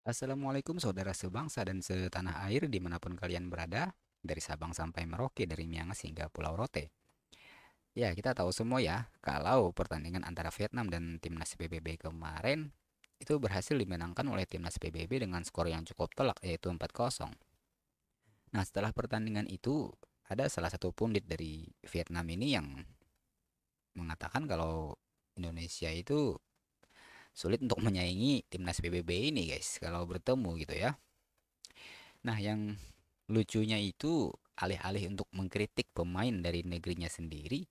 Assalamualaikum saudara sebangsa dan setanah air dimanapun kalian berada, dari Sabang sampai Merauke, dari Miangas hingga Pulau Rote. Ya, kita tahu semua ya, kalau pertandingan antara Vietnam dan timnas PBB kemarin itu berhasil dimenangkan oleh timnas PBB dengan skor yang cukup telak, yaitu 4-0. Nah, setelah pertandingan itu, ada salah satu pundit dari Vietnam ini yang mengatakan kalau Indonesia itu sulit untuk menyaingi timnas PBB ini guys, kalau bertemu gitu ya. Nah, yang lucunya itu alih-alih untuk mengkritik pemain dari negerinya sendiri,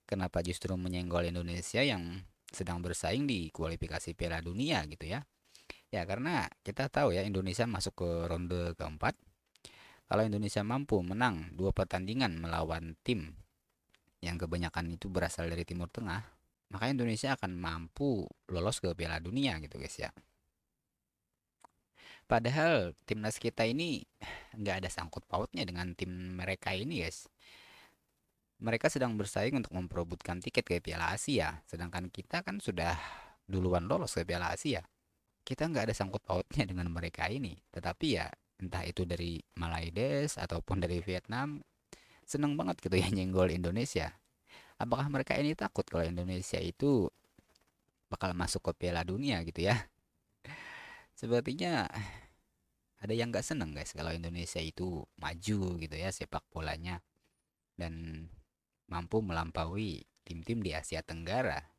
kenapa justru menyenggol Indonesia yang sedang bersaing di kualifikasi Piala Dunia gitu ya. Ya karena kita tahu ya Indonesia masuk ke ronde keempat. Kalau Indonesia mampu menang dua pertandingan melawan tim yang kebanyakan itu berasal dari Timur Tengah, maka Indonesia akan mampu lolos ke Piala Dunia gitu guys ya. Padahal timnas kita ini nggak ada sangkut pautnya dengan tim mereka ini guys. Mereka sedang bersaing untuk memperebutkan tiket ke Piala Asia, sedangkan kita kan sudah duluan lolos ke Piala Asia. Kita nggak ada sangkut pautnya dengan mereka ini. Tetapi ya, entah itu dari Malaides ataupun dari Vietnam, seneng banget gitu ya nyenggol Indonesia. Apakah mereka ini takut kalau Indonesia itu bakal masuk ke Piala Dunia gitu ya? Sepertinya ada yang nggak seneng guys kalau Indonesia itu maju gitu ya sepak bolanya dan mampu melampaui tim-tim di Asia Tenggara.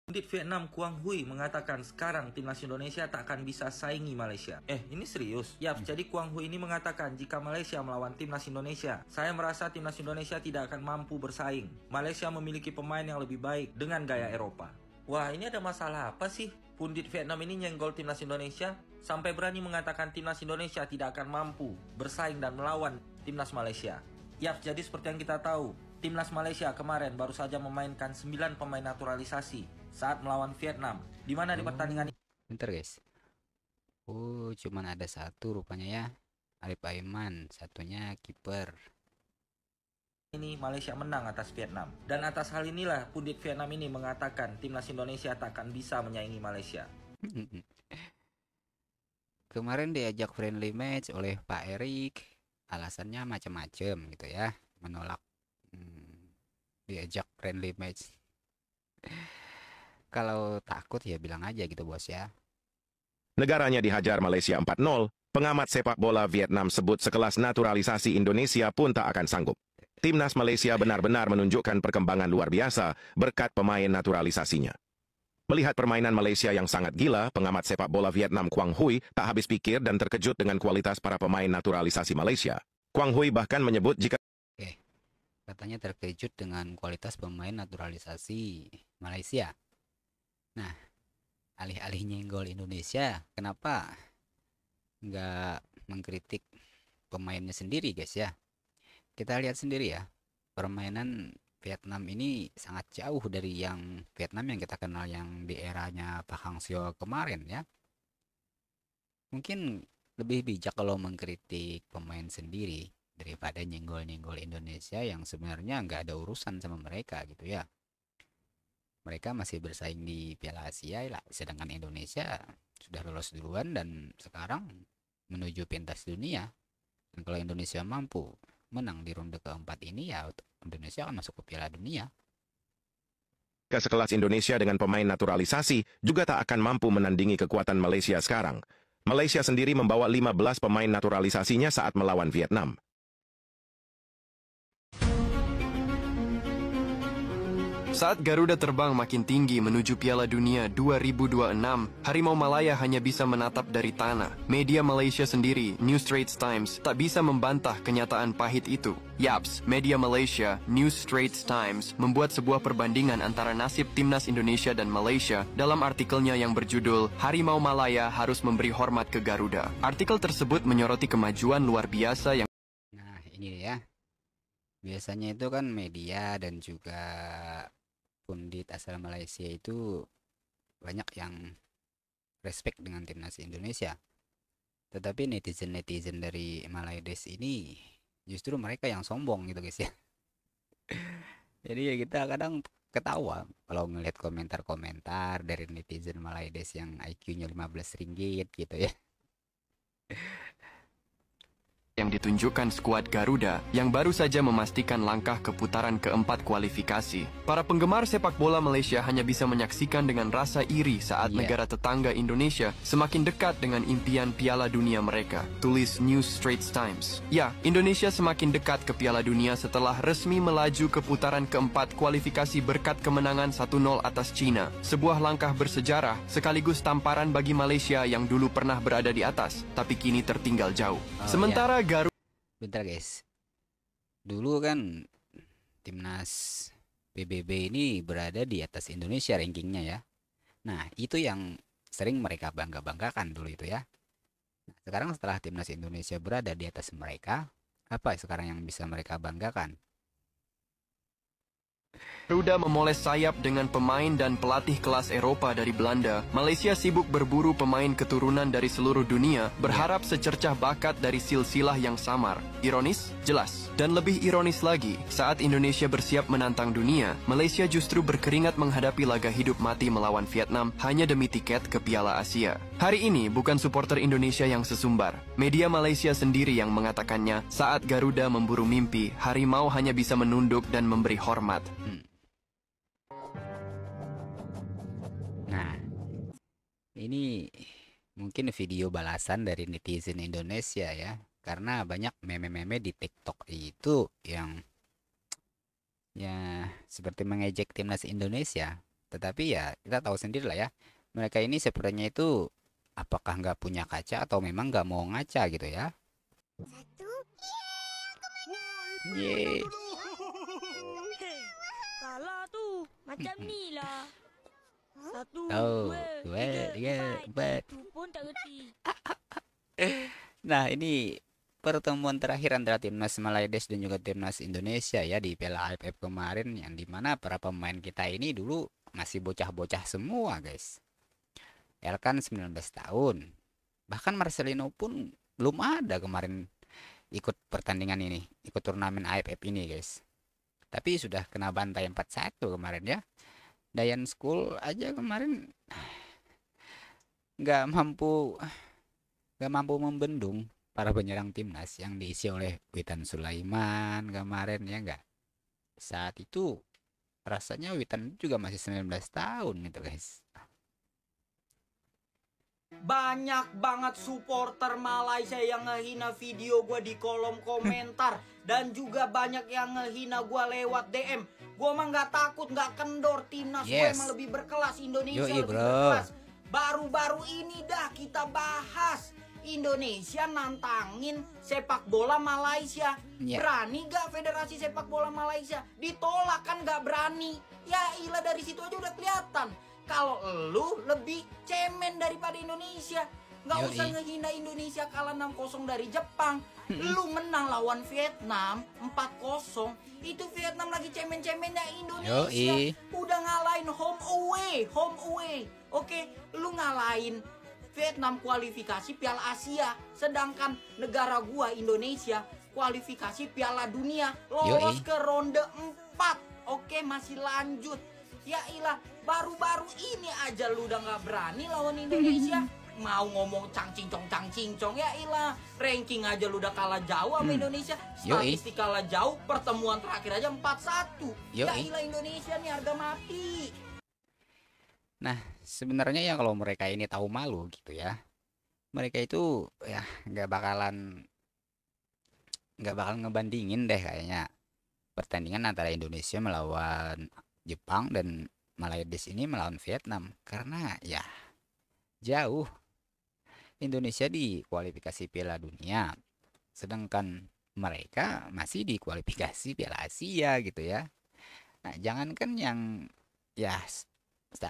Pundit Vietnam Quang Huy mengatakan sekarang timnas Indonesia tak akan bisa saingi Malaysia. Ini serius? Yap, jadi Quang Huy ini mengatakan jika Malaysia melawan timnas Indonesia, saya merasa timnas Indonesia tidak akan mampu bersaing. Malaysia memiliki pemain yang lebih baik dengan gaya Eropa. Wah, ini ada masalah apa sih? Pundit Vietnam ini nyenggol timnas Indonesia sampai berani mengatakan timnas Indonesia tidak akan mampu bersaing dan melawan timnas Malaysia. Yap, jadi seperti yang kita tahu, timnas Malaysia kemarin baru saja memainkan 9 pemain naturalisasi saat melawan Vietnam, di mana di pertandingan Bentar guys. Oh, cuman ada satu rupanya ya. Arif Aiman, satunya kiper. ini Malaysia menang atas Vietnam. Dan atas hal inilah pundit Vietnam ini mengatakan timnas Indonesia tak akan bisa menyaingi Malaysia. Kemarin diajak friendly match oleh Pak Erik, alasannya macam-macam gitu ya, menolak diajak friendly match. Kalau takut ya bilang aja gitu bos ya. Negaranya dihajar Malaysia 4-0, pengamat sepak bola Vietnam sebut sekelas naturalisasi Indonesia pun tak akan sanggup. Timnas Malaysia benar-benar menunjukkan perkembangan luar biasa berkat pemain naturalisasinya. Melihat permainan Malaysia yang sangat gila, pengamat sepak bola Vietnam Quang Huy tak habis pikir dan terkejut dengan kualitas para pemain naturalisasi Malaysia. Quang Huy bahkan menyebut jika Oke, katanya terkejut dengan kualitas pemain naturalisasi Malaysia. Nah, alih-alih nyenggol Indonesia, kenapa nggak mengkritik pemainnya sendiri guys ya? Kita lihat sendiri ya, permainan Vietnam ini sangat jauh dari yang Vietnam yang kita kenal yang di eranya Pak Hang Seo kemarin ya. Mungkin lebih bijak kalau mengkritik pemain sendiri daripada nyenggol-nyenggol Indonesia yang sebenarnya nggak ada urusan sama mereka gitu ya. Mereka masih bersaing di Piala Asia lah, sedangkan Indonesia sudah lolos duluan dan sekarang menuju pentas dunia. Dan kalau Indonesia mampu menang di ronde keempat ini ya Indonesia akan masuk ke Piala Dunia. sekelas Indonesia dengan pemain naturalisasi juga tak akan mampu menandingi kekuatan Malaysia sekarang. Malaysia sendiri membawa 15 pemain naturalisasinya saat melawan Vietnam. Saat Garuda terbang makin tinggi menuju Piala Dunia 2026, Harimau Malaya hanya bisa menatap dari tanah. Media Malaysia sendiri, New Straits Times, tak bisa membantah kenyataan pahit itu. Yaps, media Malaysia, New Straits Times, membuat sebuah perbandingan antara nasib timnas Indonesia dan Malaysia dalam artikelnya yang berjudul Harimau Malaya harus memberi hormat ke Garuda. Artikel tersebut menyoroti kemajuan luar biasa yang Nah, ini ya. Biasanya itu kan media dan juga pundit asal Malaysia itu banyak yang respect dengan timnas Indonesia. Tetapi netizen-netizen dari Malaides ini justru mereka yang sombong gitu guys ya. Jadi ya kita kadang ketawa kalau ngeliat komentar-komentar dari netizen Malaides yang IQ-nya 15 ringgit gitu ya. Yang ditunjukkan skuad Garuda yang baru saja memastikan langkah ke putaran keempat kualifikasi. Para penggemar sepak bola Malaysia hanya bisa menyaksikan dengan rasa iri saat Iya. negara tetangga Indonesia semakin dekat dengan impian Piala Dunia mereka. Tulis New Straits Times. Ya, Indonesia semakin dekat ke Piala Dunia setelah resmi melaju ke putaran keempat kualifikasi berkat kemenangan 1-0 atas China. Sebuah langkah bersejarah sekaligus tamparan bagi Malaysia yang dulu pernah berada di atas, tapi kini tertinggal jauh. Sementara Bentar guys. Dulu kan timnas PBB ini berada di atas Indonesia rankingnya ya. Nah, itu yang sering mereka bangga-banggakan dulu itu ya. Nah, sekarang setelah timnas Indonesia berada di atas mereka, apa sekarang yang bisa mereka banggakan? Garuda memoles sayap dengan pemain dan pelatih kelas Eropa dari Belanda. Malaysia sibuk berburu pemain keturunan dari seluruh dunia, berharap secercah bakat dari silsilah yang samar. Ironis? Jelas. Dan lebih ironis lagi, saat Indonesia bersiap menantang dunia, Malaysia justru berkeringat menghadapi laga hidup mati melawan Vietnam hanya demi tiket ke Piala Asia. Hari ini bukan supporter Indonesia yang sesumbar. Media Malaysia sendiri yang mengatakannya, saat Garuda memburu mimpi, harimau hanya bisa menunduk dan memberi hormat. Nah, ini mungkin video balasan dari netizen Indonesia ya. Karena banyak meme-meme di TikTok itu yang ya seperti mengejek timnas Indonesia. Tetapi ya kita tahu sendiri lah ya. Mereka ini sepertinya itu apakah nggak punya kaca atau memang nggak mau ngaca gitu ya. Yeay. Salah tu. Macam ni lah. Satu, Oh, dua, tiga, empat. Tu pun tak reti. Nah, ini pertemuan terakhir antara timnas Malaides dan juga timnas Indonesia ya di Piala AFF kemarin, yang dimana para pemain kita ini dulu masih bocah-bocah semua guys. Elkan 19 tahun, bahkan Marcelino pun belum ada kemarin ikut pertandingan ini, ikut turnamen AFF ini guys. Tapi sudah kena bantai 4-1 kemarin ya. Dayan School aja kemarin nggak mampu membendung para penyerang timnas yang diisi oleh Witan Sulaiman kemarin ya enggak. Saat itu rasanya Witan juga masih 19 tahun gitu guys. Banyak banget supporter Malaysia yang ngehina video gue di kolom komentar. Dan juga banyak yang ngehina gue lewat DM. Gue mah gak takut, gak kendor. Timnas gue emang lebih berkelas. Indonesia Yoi, lebih bro. berkelas. Baru-baru ini dah kita bahas Indonesia nantangin sepak bola Malaysia. Ya. Berani gak Federasi Sepak Bola Malaysia? Ditolak kan gak berani. Ya ilah, dari situ aja udah kelihatan kalau lu lebih cemen daripada Indonesia. Nggak Yoi. usah ngehina Indonesia kalah 6-0 dari Jepang. Lu menang lawan Vietnam 4-0. Itu Vietnam lagi cemen-cemennya Indonesia. Yoi. Udah ngalahin home away. Oke, lu ngalahin Vietnam kualifikasi Piala Asia. Sedangkan negara gua Indonesia kualifikasi Piala Dunia. Lolos Yoi. ke ronde 4. Oke, masih lanjut. Ya ilah, baru-baru ini aja lu udah gak berani lawan Indonesia. Mau ngomong cang-cincong. Ya ilah, ranking aja lu udah kalah jauh sama Indonesia. Yoi. Statistik kalah jauh, pertemuan terakhir aja 4-1. Ya Yoi. ilah, Indonesia nih harga mati. Nah, sebenarnya ya kalau mereka ini tahu malu gitu ya. Mereka itu ya nggak bakal ngebandingin deh kayaknya pertandingan antara Indonesia melawan Jepang dan Malaides ini melawan Vietnam, karena ya jauh. Indonesia di kualifikasi Piala Dunia, sedangkan mereka masih di kualifikasi Piala Asia gitu ya. Nah, jangankan yang ya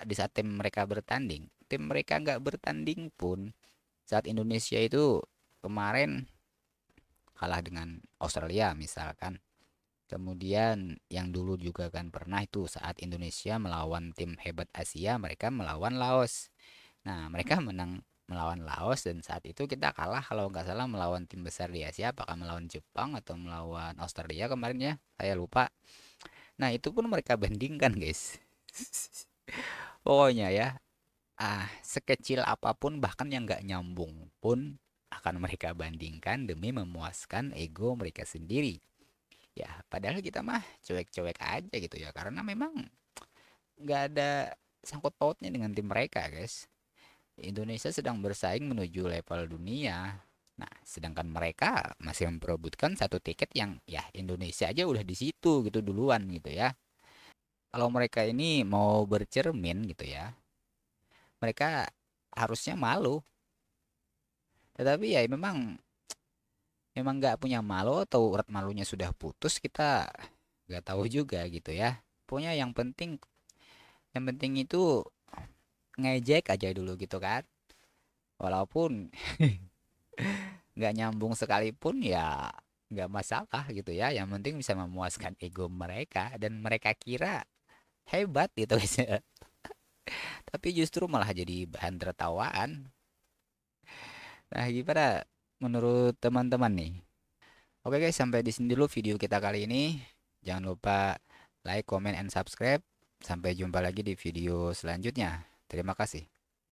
di saat tim mereka nggak bertanding pun, saat Indonesia itu kemarin kalah dengan Australia misalkan. Kemudian yang dulu juga kan pernah itu saat Indonesia melawan tim hebat Asia, mereka melawan Laos. Nah, mereka menang melawan Laos, dan saat itu kita kalah kalau nggak salah melawan tim besar di Asia, apakah melawan Jepang atau melawan Australia kemarin ya, saya lupa. Nah, itu pun mereka bandingkan guys. Pokoknya ya, sekecil apapun bahkan yang nggak nyambung pun akan mereka bandingkan demi memuaskan ego mereka sendiri. Ya, padahal kita mah cuek-cuek aja gitu ya, karena memang nggak ada sangkut pautnya dengan tim mereka, guys. Indonesia sedang bersaing menuju level dunia. Nah, sedangkan mereka masih memperebutkan satu tiket yang ya Indonesia aja udah di situ gitu duluan gitu ya. Kalau mereka ini mau bercermin gitu ya, mereka harusnya malu. Tetapi ya memang memang nggak punya malu atau urat malunya sudah putus, kita nggak tahu juga gitu ya. Pokoknya yang penting itu ngejek aja dulu gitu kan. Walaupun nggak nyambung sekalipun ya nggak masalah gitu ya. Yang penting bisa memuaskan ego mereka dan mereka kira hebat gitu guys. Tapi justru malah jadi bahan tertawaan. Nah, gimana menurut teman-teman nih? Oke guys, sampai di sini dulu video kita kali ini. Jangan lupa like, comment, and subscribe. Sampai jumpa lagi di video selanjutnya. Terima kasih.